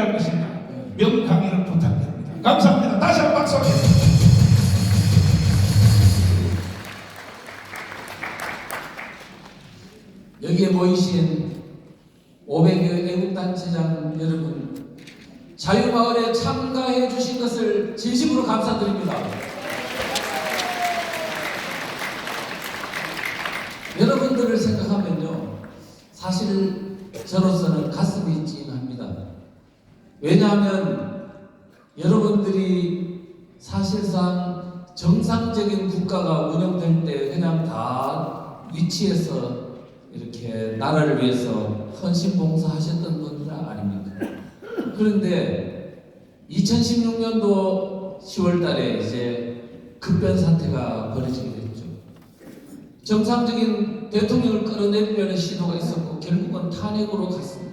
할 것인가 명강의를 부탁드립니다. 감사합니다. 다시 한번 박수 하겠습니다. 여기에 모이신 500여 애국단체장 여러분, 자유마을에 참가해 주신 것을 진심으로 감사드립니다. 여러분들을 생각하면요, 사실 저로서는 가슴이 찡합니다. 왜냐하면 여러분들이 사실상 정상적인 국가가 운영될 때 그냥 다 위치에서 이렇게 나라를 위해서 헌신봉사하셨던 분들 아닙니까? 그런데 2016년도 10월 달에 이제 급변 사태가 벌어지게 됐죠. 정상적인 대통령을 끌어내리려는 시도가 있었고 결국은 탄핵으로 갔습니다.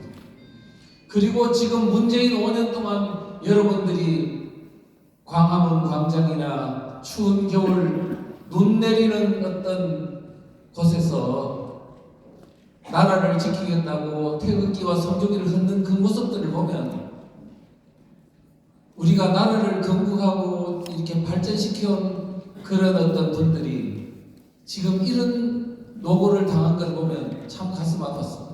그리고 지금 문재인 5년 동안 여러분들이 광화문 광장이나 추운 겨울 눈 내리는 어떤 곳에서 나라를 지키겠다고 태극기와 성조기를 흔든 그 모습들을 보면 우리가 나라를 건국하고 이렇게 발전시켜온 그런 어떤 분들이 지금 이런 노고를 당한 걸 보면 참 가슴 아팠습니다.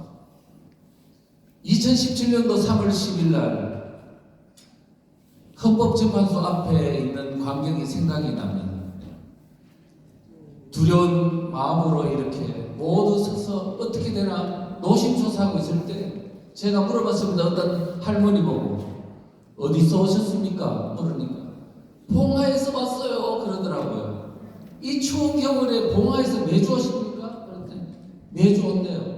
2017년도 3월 10일 날 헌법재판소 앞에 있는 광경이 생각이 납니다. 두려운 마음으로 이렇게 모두 서서 어떻게 되나 노심초사하고 있을 때 제가 물어봤습니다. 어떤 할머니 보고 어디서 오셨습니까? 모르니까 봉화에서 왔어요 그러더라고요. 이 추운 겨울에 봉화에서 매주 오십니까? 그랬더니 매주 온대요.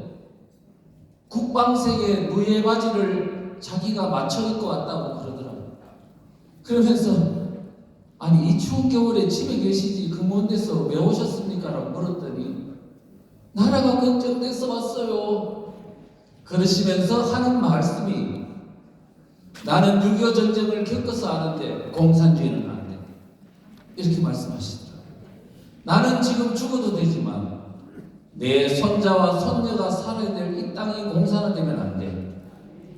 국방색의 무예 바지를 자기가 맞춰 입고 왔다고 그러더라고요. 그러면서 아니 이 추운 겨울에 집에 계시지 그 먼 데서 왜 오셨습니까? 라고 물었더니 나라가 걱정돼서 왔어요. 그러시면서 하는 말씀이 나는 6.25 전쟁을 겪어서 아는데 공산주의는 안 돼. 이렇게 말씀하시더라고요. 나는 지금 죽어도 되지만 내 손자와 손녀가 살아야 될 이 땅이 공산화되면 안 돼.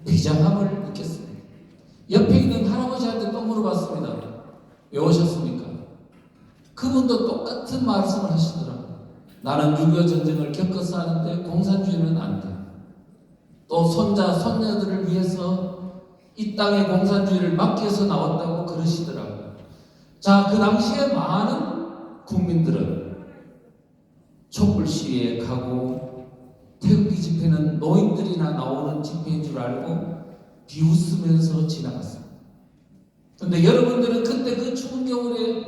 비장함을 느꼈습니다. 옆에 있는 할아버지한테 또 물어봤습니다. 왜 오셨습니까? 그분도 똑같은 말씀을 하시더라고요. 나는 6.25 전쟁을 겪어서 하는데 공산주의는 안 돼. 또 손자, 손녀들을 위해서 이 땅의 공산주의를 막기 위해서 나왔다고 그러시더라고요. 자, 그 당시에 많은 국민들은 촛불 시위에 가고 태극기 집회는 노인들이나 나오는 집회인 줄 알고 비웃으면서 지나갔습니다. 그런데 여러분들은 그때 그 추운 겨울에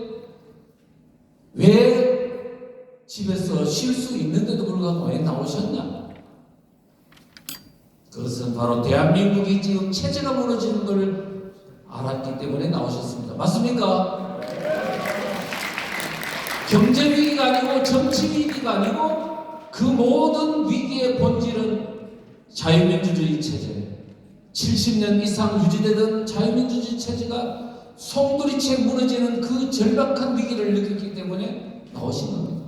왜 집에서 쉴 수 있는데도 불구하고 왜 나오셨냐? 그것은 바로 대한민국이 지금 체제가 무너지는 걸 알았기 때문에 나오셨습니다. 맞습니까? 경제 위기가 아니고 정치 위기가 아니고 그 모든 위기의 본질은 자유민주주의 체제, 70년 이상 유지되던 자유민주주의 체제가 송두리째 무너지는 그 절박한 위기를 느꼈기 때문에 나오신 겁니다.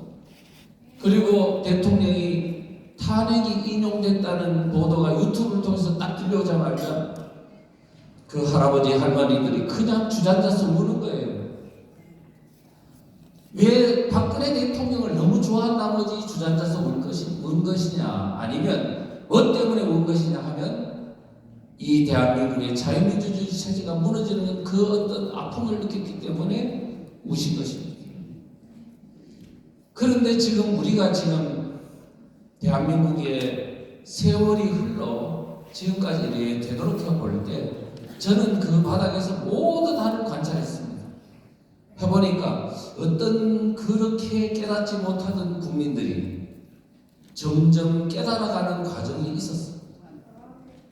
그리고 대통령이 탄핵이 인용됐다는 보도가 유튜브를 통해서 딱 들려오자마자 그 할아버지 할머니들이 그냥 주저앉아서 우는 거예요. 왜 박근혜 대통령을 너무 좋아한 나머지 주저앉아서 운 것이냐, 아니면 뭐 때문에 운 것이냐 하면 이 대한민국의 자유민주주의 체제가 무너지는 그 어떤 아픔을 느꼈기 때문에 우신 것입니다. 그런데 지금 우리가 지금 대한민국의 세월이 흘러 지금까지 이렇게 되돌아켜 볼 때 저는 그 바닥에서 모두 다를 관찰했습니다. 해보니까 어떤 그렇게 깨닫지 못하던 국민들이 점점 깨달아가는 과정이 있었습니다.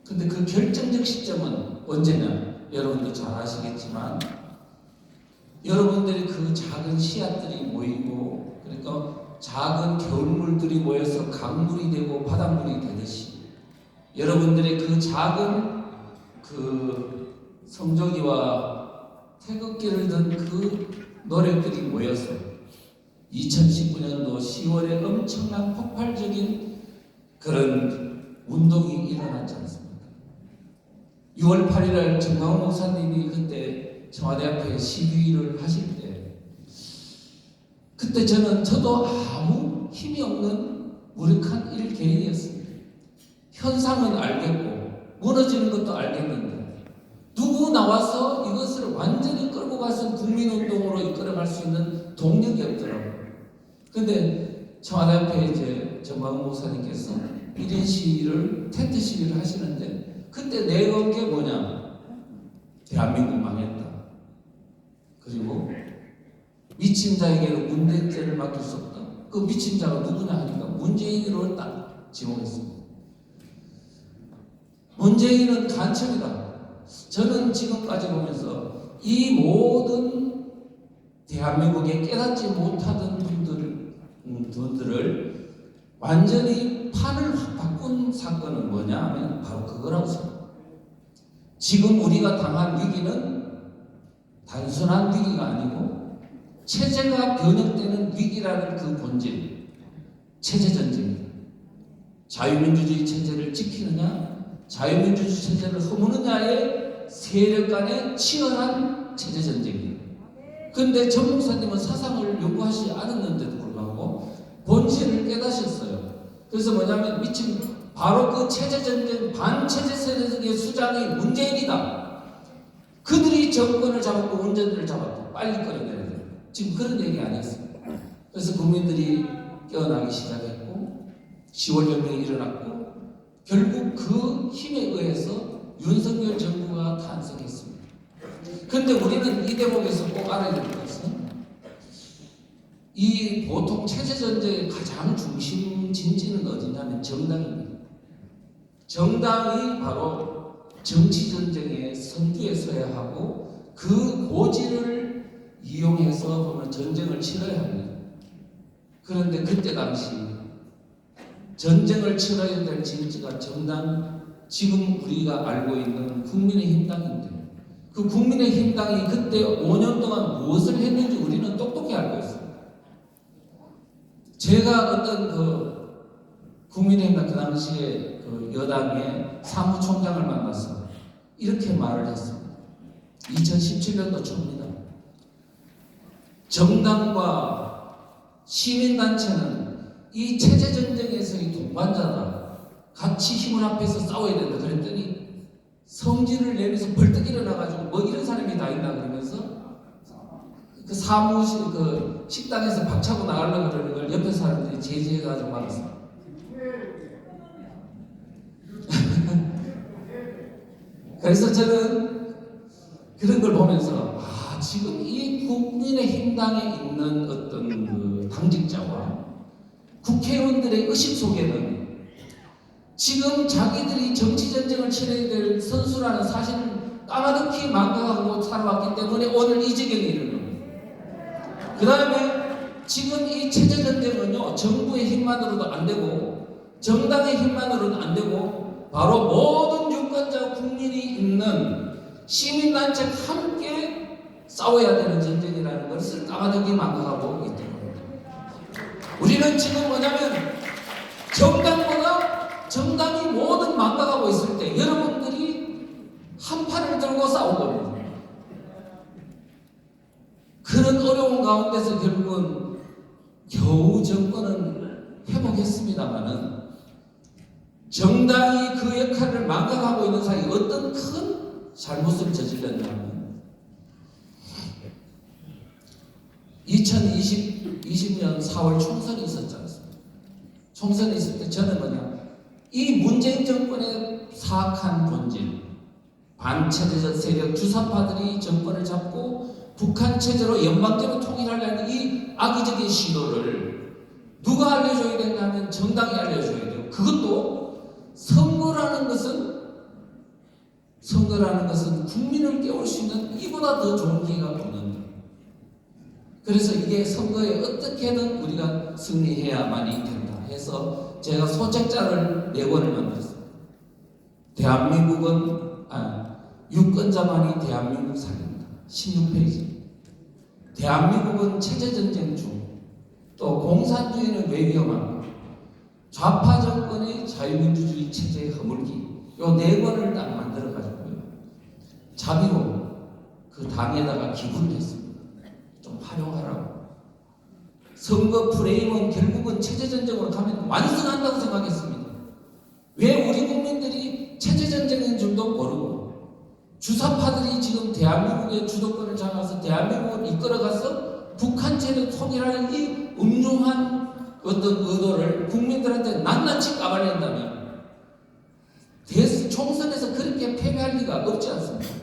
근데 그 결정적 시점은 언제냐? 여러분도 잘 아시겠지만 여러분들이 그 작은 씨앗들이 모이고 그러니까 작은 겨울물들이 모여서 강물이 되고 바닷물이 되듯이 여러분들의 그 작은 그 성조기와 태극기를 든 그 노력들이 모여서 2019년도 10월에 엄청난 폭발적인 그런 운동이 일어났지 않습니까? 6월 8일 정광훈 목사님이 그때 청와대 앞에 시위를 하실 때, 그때 저도 아무 힘이 없는 무력한 일개인이었습니다. 현상은 알겠고 무너지는 것도 알겠는데 누구 나와서 이것을 완전히 끌고 가서 국민운동으로 이끌어갈 수 있는 동력이 없더라고요. 근데 청와대 앞에 이제 정광훈 목사님께서 1인 시위를, 텐트 시위를 하시는데, 그때 내건 게 뭐냐? 대한민국 망했다. 그리고 미친 자에게는 문대죄를 맡길 수 없다. 그 미친 자가 누구냐 하니까 문재인으로 딱 지목했습니다. 문재인은 간첩이다. 저는 지금까지 보면서 이 모든 대한민국에 깨닫지 못하던 분들을 완전히 판을 바꾼 사건은 뭐냐 하면 바로 그거라고 생각합니다. 지금 우리가 당한 위기는 단순한 위기가 아니고 체제가 변형되는 위기라는 그 본질, 체제전쟁입니다. 자유민주주의 체제를 지키느냐, 자유민주주의 체제를 허무느냐의 세력 간의 치열한 체제전쟁입니다. 그런데 전 목사님은 사상을 연구하지 않았는데도 불구하고 본질을 깨닫셨어요. 그래서 뭐냐면 바로 그 체제전쟁, 반체제 세력의 수장이 문재인이다. 그들이 정권을 잡았고 운전들을 잡았고 빨리 끌어내야 돼요. 지금 그런 얘기 아니었습니다. 그래서 국민들이 깨어나기 시작했고 10월 혁명이 일어났고 결국 그 힘에 의해서 윤석열 정부가 탄생했습니다. 그런데 우리는 이 대목에서 꼭 알아야 될 것은 이 보통 체제전쟁의 가장 중심 진지는 어디냐면 정당입니다. 정당이 바로 정치전쟁의 선두에 서야 하고 그 고지를 이용해서 보면 전쟁을 치러야 합니다. 그런데 그때 당시 전쟁을 치러야 될 진지가 정당, 지금 우리가 알고 있는 국민의힘당인데 그 국민의힘당이 그때 5년 동안 무엇을 했는지 우리는 똑똑히 알고 있습니다. 제가 어떤 국민의힘당 그 당시에 그 여당의 사무총장을 만나서 이렇게 말을 했습니다. 2017년도 초입니다. 정당과 시민단체는 이 체제전쟁에서의 동반자다. 같이 힘을 합해서 싸워야 된다. 그랬더니 성질을 내면서 벌떡 일어나가지고 뭐 이런 사람이 다 있나 그러면서 그 사무실 그 식당에서 박차고 나가려고 그러는 걸 옆에 사람들이 제지해가지고 말았습니다. 그래서 저는 그런 걸 보면서 지금 이 국민의힘당에 있는 어떤 그 당직자와 국회의원들의 의식 속에는 지금 자기들이 정치전쟁을 치러야 될 선수라는 사실을 까마득히 망각하고 살아왔기 때문에 오늘 이 지경에 이르는 겁니다. 그 다음에 지금 이 체제전쟁은요, 정부의 힘만으로도 안 되고 정당의 힘만으로는 안 되고 바로 모든 유권자 국민이 있는 시민단체가 함께 싸워야 되는 전쟁이라는 것을 까마득히 망각하고 있던 겁니다. 우리는 지금 뭐냐면 정당이 모든 망각하고 있을 때 여러분들이 한 팔을 들고 싸운 겁니다. 그런 어려운 가운데서 결국은 겨우 정권은 회복했습니다마는 정당이 그 역할을 망각하고 있는 사이에 어떤 큰 잘못을 저질렀냐면 2020년 4월 총선이 있었지 않습니까? 총선이 있을 때 저는 뭐냐, 이 문재인 정권의 사악한 본질, 반체제적 세력 주사파들이 정권을 잡고 북한 체제로 연방제로 통일하려는 이 악의적인 시도를 누가 알려줘야 되냐면 정당이 알려줘야 돼요. 그것도 선거라는 것은 국민을 깨울 수 있는 이보다 더 좋은 기회가 없는 거예요. 그래서 이게 선거에 어떻게든 우리가 승리해야만이 된다 해서 제가 소책자를 4권을 만들었습니다. 유권자만이 대한민국 살립니다. 16페이지. 대한민국은 체제전쟁 중, 또 공산주의는 왜 위험한가? 좌파 정권의 자유민주주의 체제의 허물기, 요 4권을 딱 만들어가지고요. 자비로 그 당에다가 기부를 했습니다. 좀 활용하라고. 선거 프레임은 결국은 체제전쟁으로 가면 완성한다고 생각했습니다. 왜 우리 국민들이 체제전쟁인 줄도 모르고 주사파들이 지금 대한민국의 주도권을 장악해서 대한민국을 이끌어가서 북한체를 통일하는 이 음흉한 어떤 의도를 국민들한테 낱낱이 까발린다면 총선에서 그렇게 패배할 리가 없지 않습니까?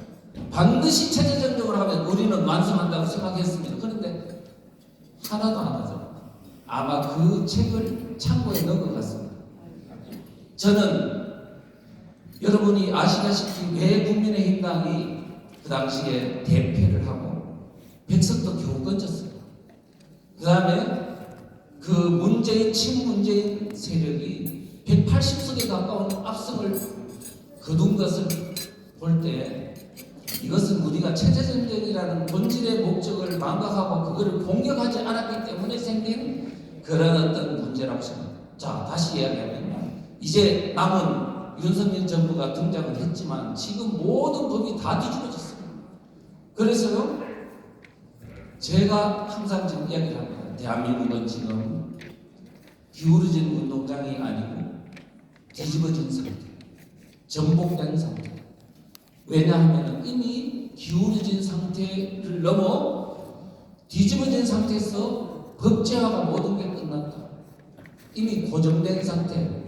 반드시 체제전쟁으로 하면 우리는 완성한다고 생각했습니다. 그런데 하나도 안 하죠. 아마 그 책을 창고에 넣은 것 같습니다. 저는 여러분이 아시다시피 왜 국민의힘당이 그 당시에 대패를 하고 백석도 겨우 건졌어요. 그 다음에 그 문재인, 친문재인 세력이 180석에 가까운 압승을 거둔 것을 볼 때 이것은 우리가 체제전쟁이라는 본질의 목적을 망각하고 그거를 공격하지 않았기 때문에 생긴 그런 어떤 문제라고 생각합니다. 자, 다시 이야기하면 이제 남은 윤석열 정부가 등장을 했지만 지금 모든 법이 다 뒤집어졌습니다. 그래서요, 제가 항상 지금 이야기를 합니다. 대한민국은 지금 기울어진 운동장이 아니고 뒤집어진 상태, 전복된 상태. 왜냐하면 이미 기울어진 상태를 넘어 뒤집어진 상태에서 법제화가 모든 게 끝났다. 이미 고정된 상태,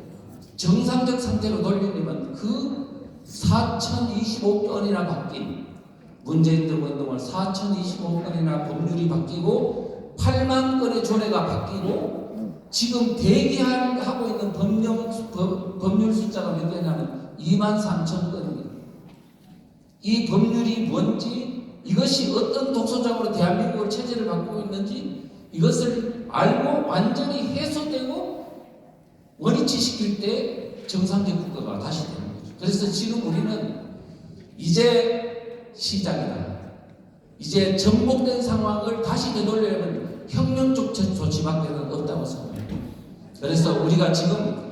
정상적 상태로 돌리려면 그 4025건이나 바뀐 문재인 정부 운동을 4025건이나 법률이 바뀌고 8만 건의 조례가 바뀌고 지금 대기하고 있는 법률 숫자가 몇 개냐면 23,000건입니다. 이 법률이 뭔지, 이것이 어떤 독소장으로 대한민국을 체제를 바꾸고 있는지 이것을 알고 완전히 해소되고 원위치시킬 때 정상적 국가가 다시 되는 거죠. 그래서 지금 우리는 이제 시작이다. 이제 전복된 상황을 다시 되돌리려면 혁명적 조치밖에는 없다고 생각합니다. 그래서 우리가 지금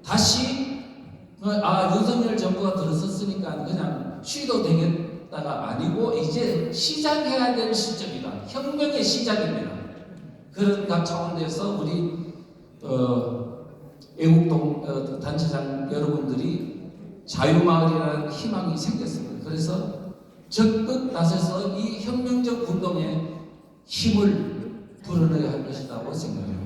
다시 윤석열 정부가 들어섰으니까 그냥 쉬도 되겠다가 아니고 이제 시작해야 될 시점이다. 혁명의 시작입니다. 그런 각 차원에서 우리 애국동 단체장 여러분들이 자유마을이라는 희망이 생겼습니다. 그래서 적극 나서서 이 혁명적 운동에 힘을 불어넣어야 할 것이라고 생각합니다.